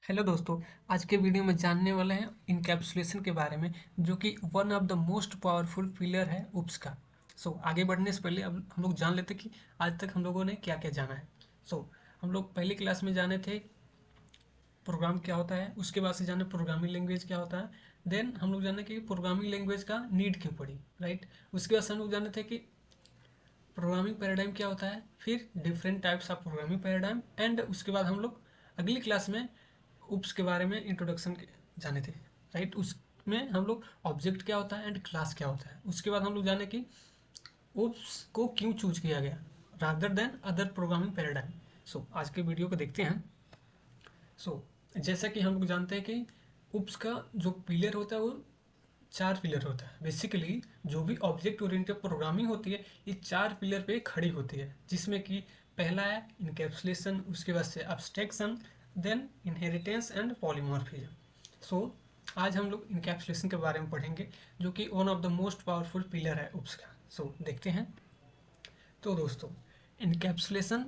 Hello दोस्तों। आज के वीडियो में जानने वाले हैं इनकैप्सुलेशन के बारे में, जो कि one of the most powerful pillar है UPS का। आगे बढ़ने से पहले अब हम लोग जान लेते हैं कि आज तक हम लोगों ने क्या क्या जाना है। हम लोग पहली क्लास में जाने थे प्रोग्राम क्या होता है, उसके बाद से जाने प्रोग्रामिंग लैंग्वेज क्या होता है। देन हम लोग जाने कि प्रोग्रामिंग लैंग्वेज का नीड क्यों पड़ी, राइट। उसके बाद से हम लोग जाने थे कि प्रोग्रामिंग पैराडाइम क्या होता है, फिर different types of programming paradigm, and उसके बाद हम लोग अगली क्लास में उप्स के बारे में इंट्रोडक्शन जाने थे, राइट। उसमें हम लोग ऑब्जेक्ट क्या होता है एंड क्लास क्या होता है। उसके बाद हम लोग जाने कि उप्स को क्यों चूज किया गया rather than other programming paradigm. आज के वीडियो को देखते हैं। जैसा कि हम लोग जानते हैं कि उप्स का जो पिलर होता है वो चार पिलर होता है। बेसिकली जो भी ऑब्जेक्ट ओरिएंटेड प्रोग्रामिंग होती है ये चार पिलर पे खड़ी होती है, जिसमें कि पहला है इनकैप्सुलेशन, उसके बाद से abstraction, then inheritance and polymorphism. So आज हम लोग इनकैप्सुलेशन के बारे में पढ़ेंगे, जो कि one of the most powerful pillar है उप्स का। देखते हैं। तो दोस्तों, इनकैप्सुलेशन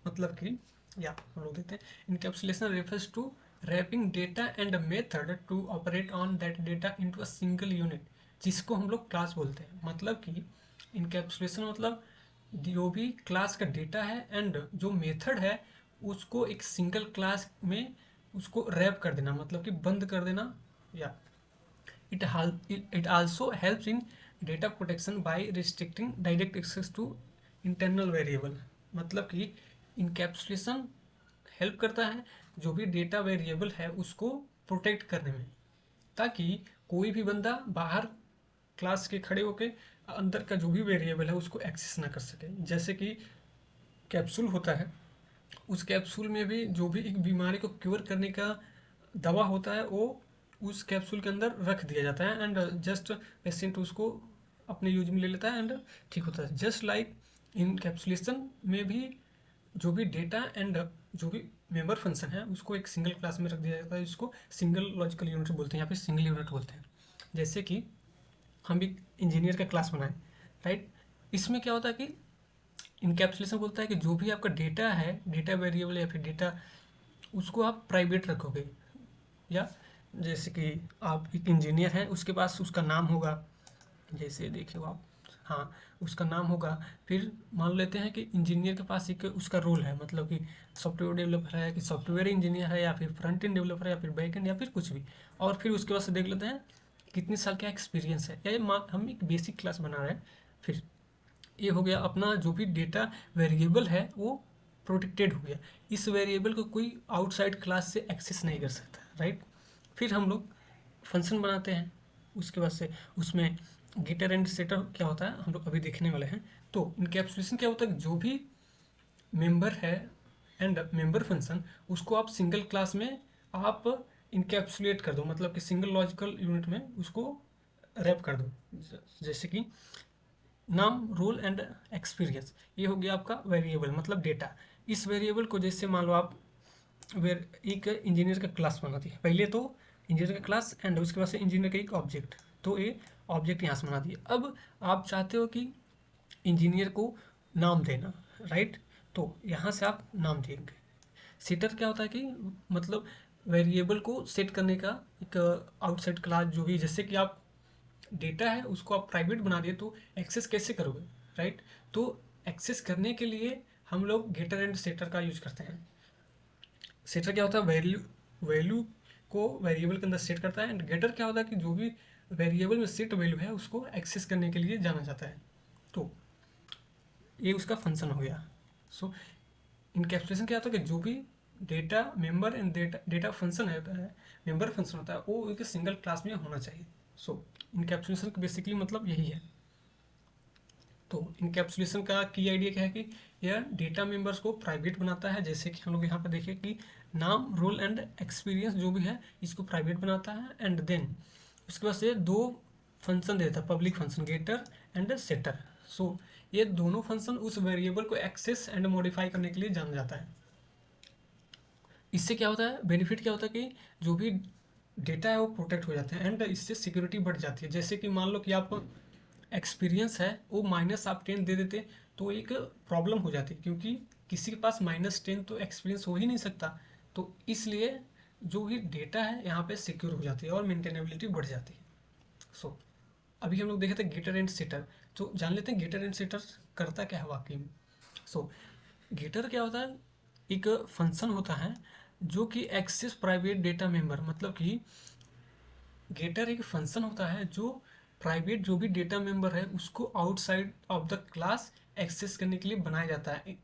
मतलब कि या हम लोग देखते हैं encapsulation refers to wrapping data and method to operate on that data into a single unit, जिसको हम लोग क्लास बोलते हैं। मतलब कि इनकैप्सुलेशन मतलब जो भी क्लास का डेटा है एंड जो मेथड है उसको एक सिंगल क्लास में उसको रैप कर देना, मतलब कि बंद कर देना। या it also helps in data protection by restricting direct access to internal variable। मतलब कि इनकैप्सुलेशन हेल्प करता है जो भी डेटा वेरिएबल है उसको प्रोटेक्ट करने में, ताकि कोई भी बंदा बाहर क्लास के खड़े होके अंदर का जो भी वेरिएबल है उसको एक्सेस ना कर सके। जैसे कि कैप्सूल होता है, उस कैप्सूल में भी जो भी एक बीमारी को क्योर करने का दवा होता है वो उस कैप्सूल के अंदर रख दिया जाता है एंड जस्ट पेशेंट उसको अपने यूज में ले लेता है एंड ठीक होता है। जस्ट लाइक इन कैप्सुलेशन में भी जो भी डेटा एंड जो भी मेंबर फंक्शन है उसको एक सिंगल क्लास में रख दिया जाता है, जिसको सिंगल लॉजिकल यूनिट बोलते हैं या फिर सिंगल यूनिट बोलते हैं। जैसे कि हम एक इंजीनियर का क्लास बनाए, राइट। इसमें क्या होता है कि इनकैप्सुलेशन बोलता है कि जो भी आपका डेटा है, डेटा वेरिएबल या फिर डेटा, उसको आप प्राइवेट रखोगे। या जैसे कि आप एक इंजीनियर हैं, उसके पास उसका नाम होगा, जैसे देखिए आप, हाँ, उसका नाम होगा। फिर मान लेते हैं कि इंजीनियर के पास एक उसका रोल है, मतलब कि सॉफ्टवेयर डेवलपर है कि सॉफ्टवेयर इंजीनियर है या फिर फ्रंट एंड डेवलपर है या फिर बैक एंड या फिर कुछ भी। और फिर उसके बाद से देख लेते हैं कितने साल का एक्सपीरियंस है। या हम एक बेसिक क्लास बना रहे हैं। फिर ये हो गया अपना जो भी डेटा वेरिएबल है वो प्रोटेक्टेड हो गया। इस वेरिएबल को कोई आउटसाइड क्लास से एक्सेस नहीं कर सकता, राइट। फिर हम लोग फंक्शन बनाते हैं। उसके बाद से उसमें गेटर एंड सेटर क्या होता है हम लोग अभी देखने वाले हैं। तो इनकैप्सुलेशन क्या होता है, जो भी मेंबर है एंड मेंबर फंक्शन उसको आप सिंगल क्लास में आप इनकैप्सुलेट कर दो, मतलब कि सिंगल लॉजिकल यूनिट में उसको रैप कर दो। जैसे कि नाम, रोल एंड एक्सपीरियंस, ये हो गया आपका वेरिएबल मतलब डेटा। इस वेरिएबल को जैसे मान लो आप एक इंजीनियर का क्लास बना दिया, पहले तो इंजीनियर का क्लास एंड उसके बाद से इंजीनियर का एक ऑब्जेक्ट, तो ये ऑब्जेक्ट यहाँ से बना दिया। अब आप चाहते हो कि इंजीनियर को नाम देना, राइट। तो यहाँ से आप नाम देंगे। सेटर क्या होता है कि मतलब वेरिएबल को सेट करने का एक आउटसाइड क्लास जो भी, जैसे कि आप डेटा है उसको आप प्राइवेट बना दिए तो एक्सेस कैसे करोगे, राइट। तो एक्सेस करने के लिए हम लोग गेटर एंड सेटर का यूज करते हैं। सेटर क्या होता है, वैल्यू वैल्यू को वेरिएबल के अंदर सेट करता है, एंड गेटर क्या होता है कि जो भी वेरिएबल में सेट वैल्यू है उसको एक्सेस करने के लिए जाना जाता है। तो ये उसका फंक्शन हो गया। सो इनकैप्सुलेशन क्या होता है कि जो भी data member and data function है, मेंबर फंक्शन होता है वो एक सिंगल क्लास में होना चाहिए। इनकैप्सुलेशन का बेसिकली मतलब यही है। तो इनकैप्सुलेशन का की आइडिया क्या है कि यह डेटा मेंबर्स को प्राइवेट बनाता है। जैसे कि हम लोग यहाँ पर देखें कि नाम, रोल एंड एक्सपीरियंस जो भी है इसको प्राइवेट बनाता है, एंड देन उसके बाद से दो फंक्शन देता है, public function getter and setter. ये दोनों फंक्शन उस वेरिएबल को एक्सेस एंड मॉडिफाई करने के लिए जाना जाता है। इससे क्या होता है, बेनिफिट क्या होता है कि जो भी डेटा है वो प्रोटेक्ट हो जाता है एंड इससे सिक्योरिटी बढ़ जाती है। जैसे कि मान लो कि आप एक्सपीरियंस है वो माइनस आप 10 दे देते तो एक प्रॉब्लम हो जाती, क्योंकि किसी के पास -10 तो एक्सपीरियंस हो ही नहीं सकता। तो इसलिए जो भी डेटा है यहाँ पे सिक्योर हो जाती है और मेंटेनेबिलिटी बढ़ जाती है। सो अभी हम लोग देखे थे गेटर एंड सेटर, तो जान लेते हैं गेटर एंड सेटर करता क्या है वाकई में। सो गेटर क्या होता है, एक फंक्शन होता है जो कि एक्सेस प्राइवेट डेटा मेंबर, मतलब कि गेटर एक फंक्शन होता है जो प्राइवेट जो भी डेटा मेंबर है उसको outside of the class access करने के लिए बनाया जाता है।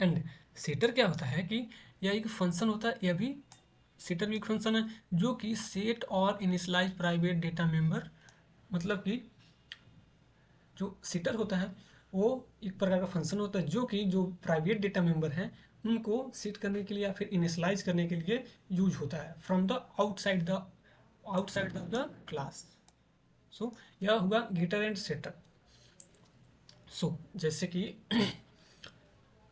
एंड सेटर क्या होता है कि यह एक फंक्शन होता है, यह भी सेटर भी एक फंक्शन है जो कि सेट और इनिशियलाइज प्राइवेट डेटा मेंबर, मतलब कि जो सेटर होता है वो एक प्रकार का फंक्शन होता है जो कि जो प्राइवेट डेटा मेंबर हैं उनको सेट करने के लिए या फिर इनिशियलाइज करने के लिए यूज होता है from the outside of the class. So यह हुआ गेटर एंड सेटर। सो जैसे कि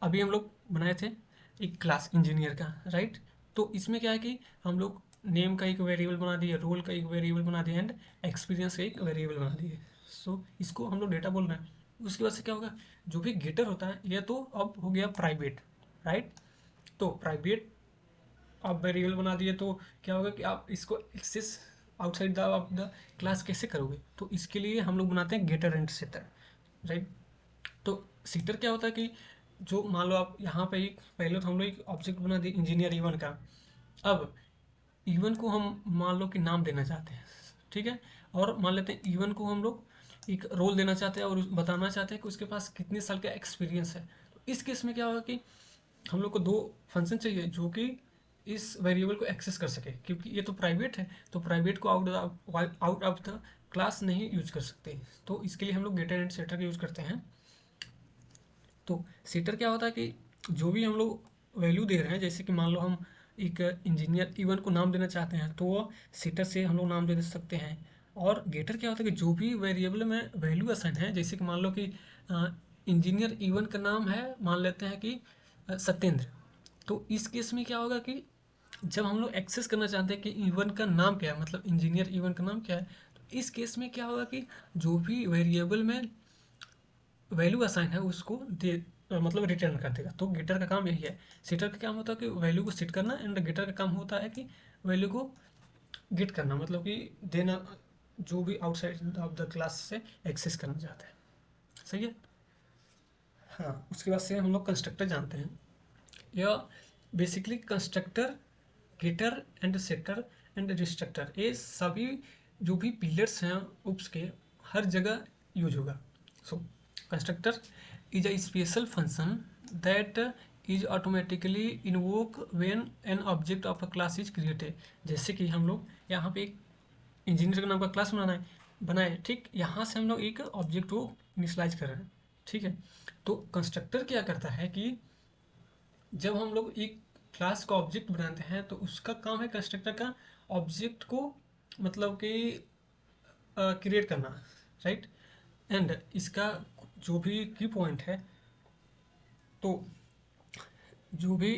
अभी हम लोग बनाए थे एक क्लास इंजीनियर का, राइट। तो इसमें क्या है कि हम लोग नेम का एक वेरिएबल बना दिए, रोल का एक वेरिएबल बना दिए एंड एक्सपीरियंस का एक वेरिएबल बना दिए। सो इसको हम लोग डेटा बोल रहे हैं। उसके बाद से क्या होगा, जो भी गेटर होता है यह तो अब हो गया प्राइवेट, राइट। तो प्राइवेट आप वेरिएबल बना दिए तो क्या होगा कि आप इसको access outside the of the class कैसे करोगे, तो इसके लिए हम लोग बनाते हैं गेटर एंड सेटर, राइट। तो सीटर क्या होता है कि जो मान लो आप यहाँ पे एक पहले तो हम लोग एक ऑब्जेक्ट बना दिए इंजीनियर इवन का। अब इवन को हम मान लो कि नाम देना चाहते हैं, ठीक है। और मान लेते हैं इवन को हम लोग एक रोल देना चाहते हैं और बताना चाहते हैं कि उसके पास कितने साल का एक्सपीरियंस है। तो इस केस में क्या होगा कि हम लोग को दो फंक्शन चाहिए जो कि इस वेरिएबल को एक्सेस कर सके, क्योंकि ये तो प्राइवेट है तो प्राइवेट को आउट ऑफ द क्लास नहीं यूज कर सकते। तो इसके लिए हम लोग गेटर एंड सेटर का यूज करते हैं। तो सेटर क्या होता है कि जो भी हम लोग वैल्यू दे रहे हैं, जैसे कि मान लो हम एक इंजीनियर इवन को नाम देना चाहते हैं तो वो सेटर से हम लोग नाम दे सकते हैं। और गेटर क्या होता है कि जो भी वेरिएबल में वैल्यू असाइन है, जैसे कि मान लो कि इंजीनियर इवन का नाम है, मान लेते हैं कि सत्येंद्र। तो इस केस में क्या होगा कि जब हम लोग एक्सेस करना चाहते हैं कि इवन का नाम क्या है, मतलब इंजीनियर इवन का नाम क्या है, तो इस केस में क्या होगा कि जो भी वेरिएबल में वैल्यू असाइन है उसको दे मतलब रिटर्न कर देगा। तो गेटर का काम यही है। सेटर का काम होता है कि वैल्यू को सेट करना, एंड गेटर का काम होता है कि वैल्यू को गेट करना, मतलब कि देना जो भी आउटसाइड ऑफ द क्लास से एक्सेस करना चाहते हैं। सही है। हाँ, उसके बाद से हम लोग कंस्ट्रक्टर जानते हैं। यह basically constructor, getter and setter and destructor, ये सभी जो भी पिलर्स हैं उप्स के हर जगह यूज होगा। So constructor is a special function that is automatically invoke when an object of a class is created. जैसे कि हम लोग यहाँ पे एक इंजीनियर का नाम का क्लास बनाए, ठीक। यहाँ से हम लोग एक ऑब्जेक्ट को इनिशियलाइज कर रहे हैं, ठीक है। तो कंस्ट्रक्टर क्या करता है कि जब हम लोग एक क्लास का ऑब्जेक्ट बनाते हैं तो उसका काम है कंस्ट्रक्टर का ऑब्जेक्ट को मतलब कि क्रिएट करना, राइट। एंड इसका जो भी की पॉइंट है, तो जो भी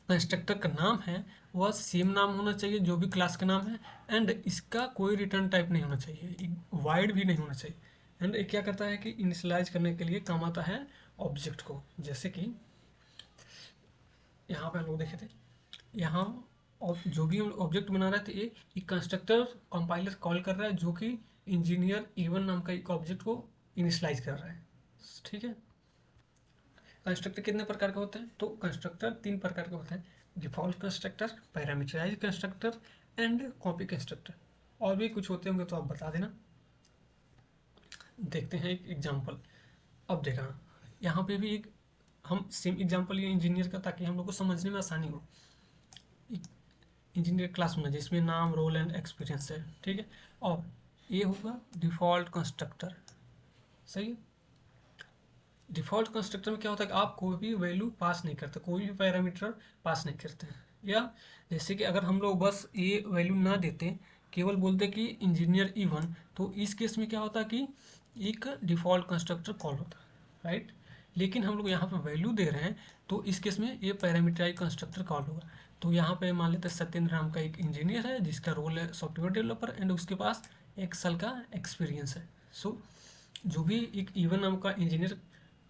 कंस्ट्रक्टर का नाम है वह सेम नाम होना चाहिए जो भी क्लास का नाम है, एंड इसका कोई रिटर्न टाइप नहीं होना चाहिए, वाइड भी नहीं होना चाहिए। एंड ये क्या करता है कि इनिशियलाइज करने के लिए काम आता है ऑब्जेक्ट को। जैसे कि यहाँ पे हम लोग देखे थे, यहाँ और जो भी हम ऑब्जेक्ट बना रहे थे ये कंस्ट्रक्टर कंपाइलर कॉल कर रहा है जो कि इंजीनियर इवन नाम का एक ऑब्जेक्ट को इनिशियलाइज कर रहा है, ठीक है। कंस्ट्रक्टर कितने प्रकार के होते हैं, तो कंस्ट्रक्टर तीन प्रकार के होते हैं। Default constructor, parameterize constructor and copy constructor. और भी कुछ होते होंगे तो आप बता देना। देखते हैं एक एग्जाम्पल। अब देखा यहाँ पे भी एक हम सेम एग्जाम्पल ये इंजीनियर का, ताकि हम लोग को समझने में आसानी हो। इंजीनियर क्लास होना जिसमें नाम, रोल एंड एक्सपीरियंस है, ठीक है। और ये होगा डिफ़ॉल्ट कंस्ट्रक्टर, सही है। डिफ़ॉल्ट कंस्ट्रक्टर में क्या होता है कि आप कोई भी वैल्यू पास नहीं करते, कोई भी पैरामीटर पास नहीं करते हैं। या जैसे कि अगर हम लोग बस ये वैल्यू ना देते, केवल बोलते कि इंजीनियर इवन, तो इस केस में क्या होता है कि एक डिफ़ॉल्ट कंस्ट्रक्टर कॉल होता है, राइट। लेकिन हम लोग यहाँ पे वैल्यू दे रहे हैं तो इस केस में ये पैरामीटराइज कंस्ट्रक्टर कॉल होगा। तो यहाँ पे मान लेते हैं सत्येंद्र नाम का एक इंजीनियर है जिसका रोल है सॉफ्टवेयर डेवलपर, एंड उसके पास 1 साल का एक्सपीरियंस है। सो जो भी एक इवन नाम का इंजीनियर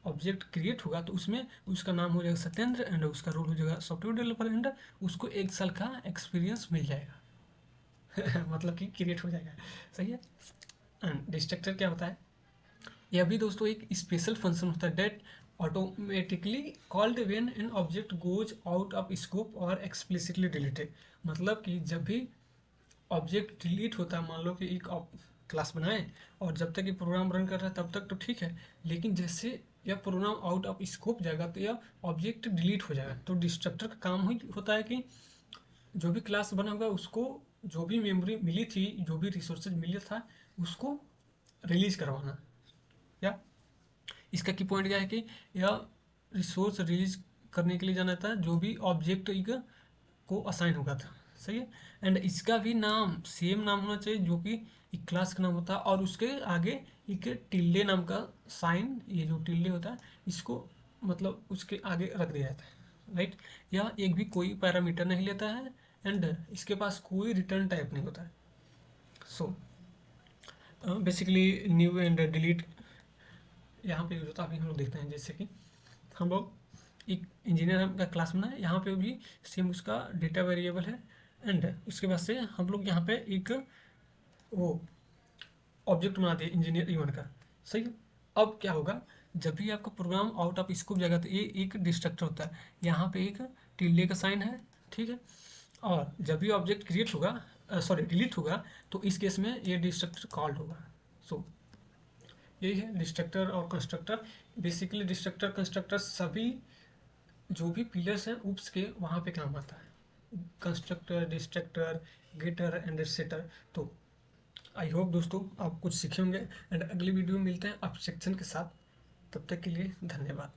ऑब्जेक्ट क्रिएट होगा तो उसमें उसका नाम हो जाएगा सत्येंद्र एंड उसका रोल हो जाएगा सॉफ्टवेयर डेवलपर एंड उसको 1 साल का एक्सपीरियंस मिल जाएगा मतलब कि क्रिएट हो जाएगा। सही है। एंड डिस्ट्रक्टर क्या होता है? यह भी दोस्तों एक स्पेशल फंक्शन होता है that automatically called when an object goes out of scope और एक्सप्लिसिटली डिलीटेड। मतलब कि जब भी ऑब्जेक्ट डिलीट होता है, मान लो कि एक क्लास बनाए और जब तक ये प्रोग्राम रन कर रहा है तब तक तो ठीक है, लेकिन जैसे यह प्रोग्राम आउट ऑफ स्कोप जाएगा तो यह ऑब्जेक्ट डिलीट हो जाएगा। तो डिस्ट्रक्टर का काम ही होता है कि जो भी क्लास बना होगा उसको जो भी मेमोरी मिली थी, जो भी रिसोर्सेज मिला था, उसको रिलीज करवाना। या इसका की पॉइंट क्या है कि यह रिसोर्स रिलीज करने के लिए जाना था जो भी ऑब्जेक्ट को असाइन होगा था। सही है। एंड इसका भी नाम सेम नाम होना चाहिए जो कि एक क्लास का नाम होता है और उसके आगे एक टिल्डे नाम का साइन, ये जो टिल्डे होता है इसको मतलब उसके आगे रख दिया जाता है। राइट। यह एक भी कोई पैरामीटर नहीं लेता है एंड इसके पास कोई रिटर्न टाइप नहीं होता है। So basically new and delete यहाँ पे यूज होता है। अभी हम लोग देखते हैं जैसे कि हम लोग एक इंजीनियर का क्लास बना है, यहाँ पे भी सेम उसका डेटा वेरिएबल है एंड उसके बाद से हम लोग यहाँ पे एक वो ऑब्जेक्ट बना दिए इंजीनियर इवन का। सही है। अब क्या होगा, जब भी आपका प्रोग्राम आउट ऑफ स्कोप जाएगा तो ये एक डिस्ट्रक्टर होता है, यहाँ पे एक टिल्डे का साइन है। ठीक है। और जब भी ऑब्जेक्ट क्रिएट होगा सॉरी डिलीट होगा तो इस केस में ये डिस्ट्रक्टर कॉल्ड होगा। सो यही है डिस्ट्रक्टर और कंस्ट्रक्टर। बेसिकली डिस्ट्रक्टर कंस्ट्रक्टर सभी जो भी पिलर्स हैं उप्स के वहाँ पे काम आता है, constructor, destructor, getter and setter. तो आई होप दोस्तों आप कुछ सीखे होंगे एंड अगली वीडियो में मिलते हैं अब सेक्शन के साथ। तब तक के लिए धन्यवाद।